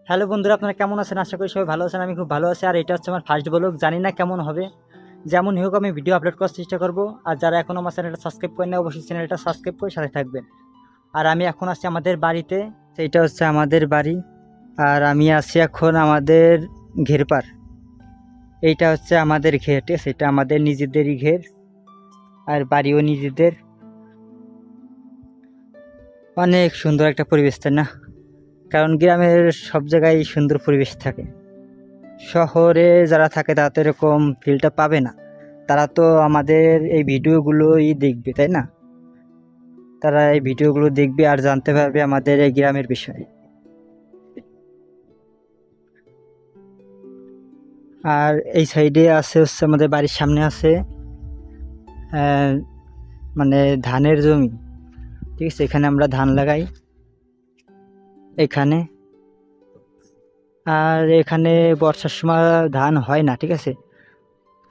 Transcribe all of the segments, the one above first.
Hello বন্ধুরা, আপনারা কেমন আছেন? আশা করি সবাই ভালো আছেন। আমি খুব ভালো আছি। আর এটা হচ্ছে আমার ফার্স্ট ব্লগ। জানি না কেমন হবে, যেমন হোক আমি ভিডিও আপলোড করার চেষ্টা করব। আর যারা এখনও আমার চ্যানেলটা সাবস্ক্রাইব করেন না, অবশ্যই চ্যানেলটা সাবস্ক্রাইব করে সাথে থাকবেন। আর আমি এখন আছি আমাদের বাড়িতে, সেইটা হচ্ছে আমাদের বাড়ি। আর আমি আছি এখন আমাদের ঘেরপার। এইটা হচ্ছে আমাদের ঘের, ঠিক আছে? এটা আমাদের নিজেদেরই ঘের, আর বাড়িও নিজেদের। অনেক সুন্দর একটা পরিবেশ, তাই না? কারণ গ্রামের সব জায়গায় সুন্দর পরিবেশ থাকে। শহরে যারা থাকে তারা তো এরকম ফিলটা পাবে না। তারা তো আমাদের এই ভিডিওগুলোই দেখবে, তাই না? তারা এই ভিডিওগুলো দেখবে আর জানতে পারবে আমাদের এই গ্রামের বিষয়ে। আর এই সাইডে আছে হচ্ছে আমাদের বাড়ির সামনে আছে মানে ধানের জমি, ঠিক আছে? এখানে আমরা ধান লাগাই এখানে। আর এখানে বর্ষার সময় ধান হয় না, ঠিক আছে?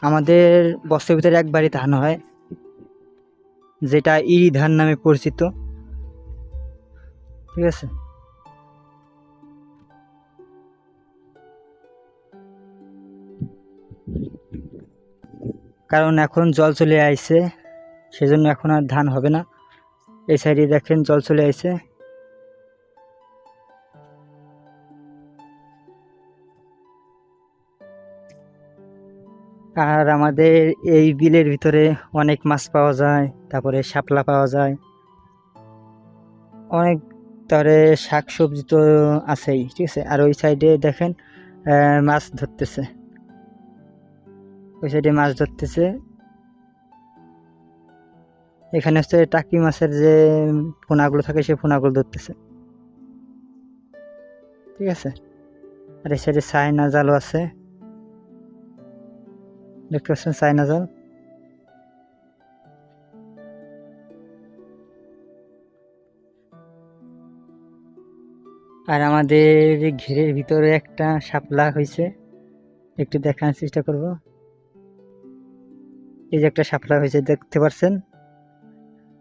আমাদের বছরের ভিতরে একবারই ধান হয়, যেটা ইরি ধান নামে পরিচিত, ঠিক আছে? কারণ এখন জল চলে আইছে, সেজন্য এখন আর ধান হবে না। এই সাইডে দেখেন জল চলে আইছে। আর আমাদের এই বিলের ভিতরে অনেক মাছ পাওয়া যায়, তারপরে শাপলা পাওয়া যায় অনেক, তারপরে শাক সবজি তো আছেই, ঠিক আছে? আর ওই সাইডে দেখেন মাছ ধরতেছে, ওই সাইডে মাছ ধরতেছে। এখানে হচ্ছে টাকি মাছের যে পোনাগুলো থাকে, সেই পোনাগুলো ধরতেছে, ঠিক আছে? আর এই সাইডে চায়না জালও আছে, দেখতে পাচ্ছেন চায়না জাল। আর আমাদের ঘেরের ভিতরে একটা শাপলা হয়েছে, একটু দেখানোর চেষ্টা করব। এই যে একটা শাপলা হয়েছে, দেখতে পাচ্ছেন?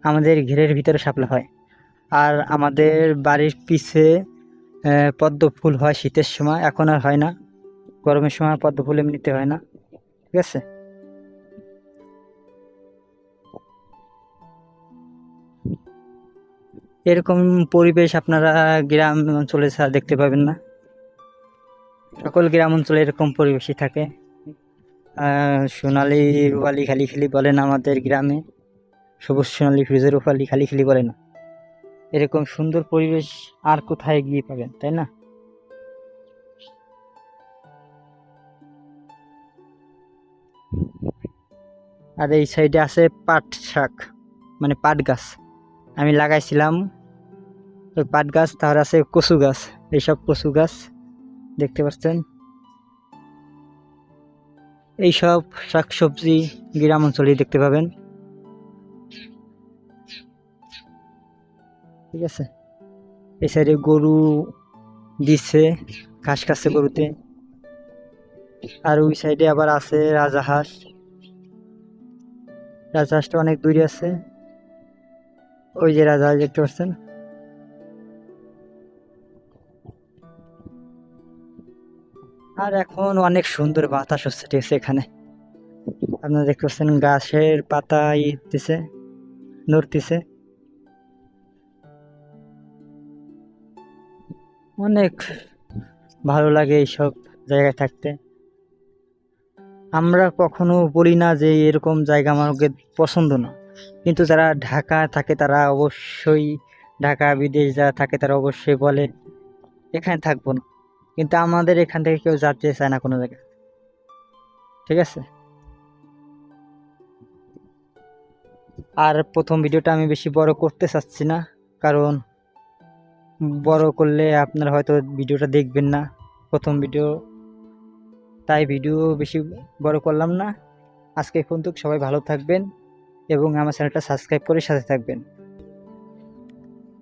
আমাদের ঘেরের ভিতরে শাপলা হয়। আর আমাদের বাড়ির পিছে পদ্ম ফুল হয় শীতের সময়, এখন আর হয় না। গরমের সময় পদ্ম ফুল এমনিতে হয় না, ঠিক আছে? এরকম পরিবেশ আপনারা গ্রাম অঞ্চলে ছাড়া দেখতে পাবেন না। সকল গ্রাম অঞ্চলে এরকম পরিবেশই থাকে। সোনালি রূপালি খালি খালি বলেন আমাদের গ্রামে, সবুজ সোনালি ফিরোজের রূপালি খালি খালি বলে না। এরকম সুন্দর পরিবেশ আর কোথায় গিয়ে পাবেন, তাই না? আর এই সাইডে আছে পাট শাক, মানে পাট গাছ আমি লাগাইছিলাম, ওই পাট গাছ। তার আছে কচু গাছ, এইসব কচু গাছ দেখতে পাচ্ছেন। এইসব শাকসবজি গ্রাম অঞ্চলেই দেখতে পাবেন, ঠিক আছে? এই সাইডে গরু দিচ্ছে, ঘাস খাচ্ছে গরুতে। আর ওই সাইডে আবার আছে রাজাহাঁস, রাজহাঁসটা অনেক দূরে আছে, ওই যে রাজাহাঁস দেখতে পাচ্ছেন। আর এখন অনেক সুন্দর বাতাস হচ্ছে, ঠিক আছে? এখানে আপনারা দেখতে পাচ্ছেন গাছের পাতা ইতেছে, নড়তেছে। অনেক ভালো লাগে এইসব জায়গায় থাকতে। আমরা কখনো বলি না যে এরকম জায়গা আমাকে পছন্দ না, কিন্তু যারা ঢাকা থাকে তারা অবশ্যই, ঢাকা বিদেশ যারা থাকে তারা অবশ্যই বলে এখানে থাকবো না। কিন্তু আমাদের এখান থেকে কেউ যেতে চায় না কোনো জায়গায়, ঠিক আছে? আর প্রথম ভিডিওটা আমি বেশি বড় করতে চাচ্ছি না, কারণ বড় করলে আপনারা হয়তো ভিডিওটা দেখবেন না, প্রথম ভিডিও, তাই ভিডিও বেশি বড় করলাম না। আজকে পর্যন্ত সবাই ভালো থাকবেন এবং আমার চ্যানেলটা সাবস্ক্রাইব করে সাথে থাকবেন।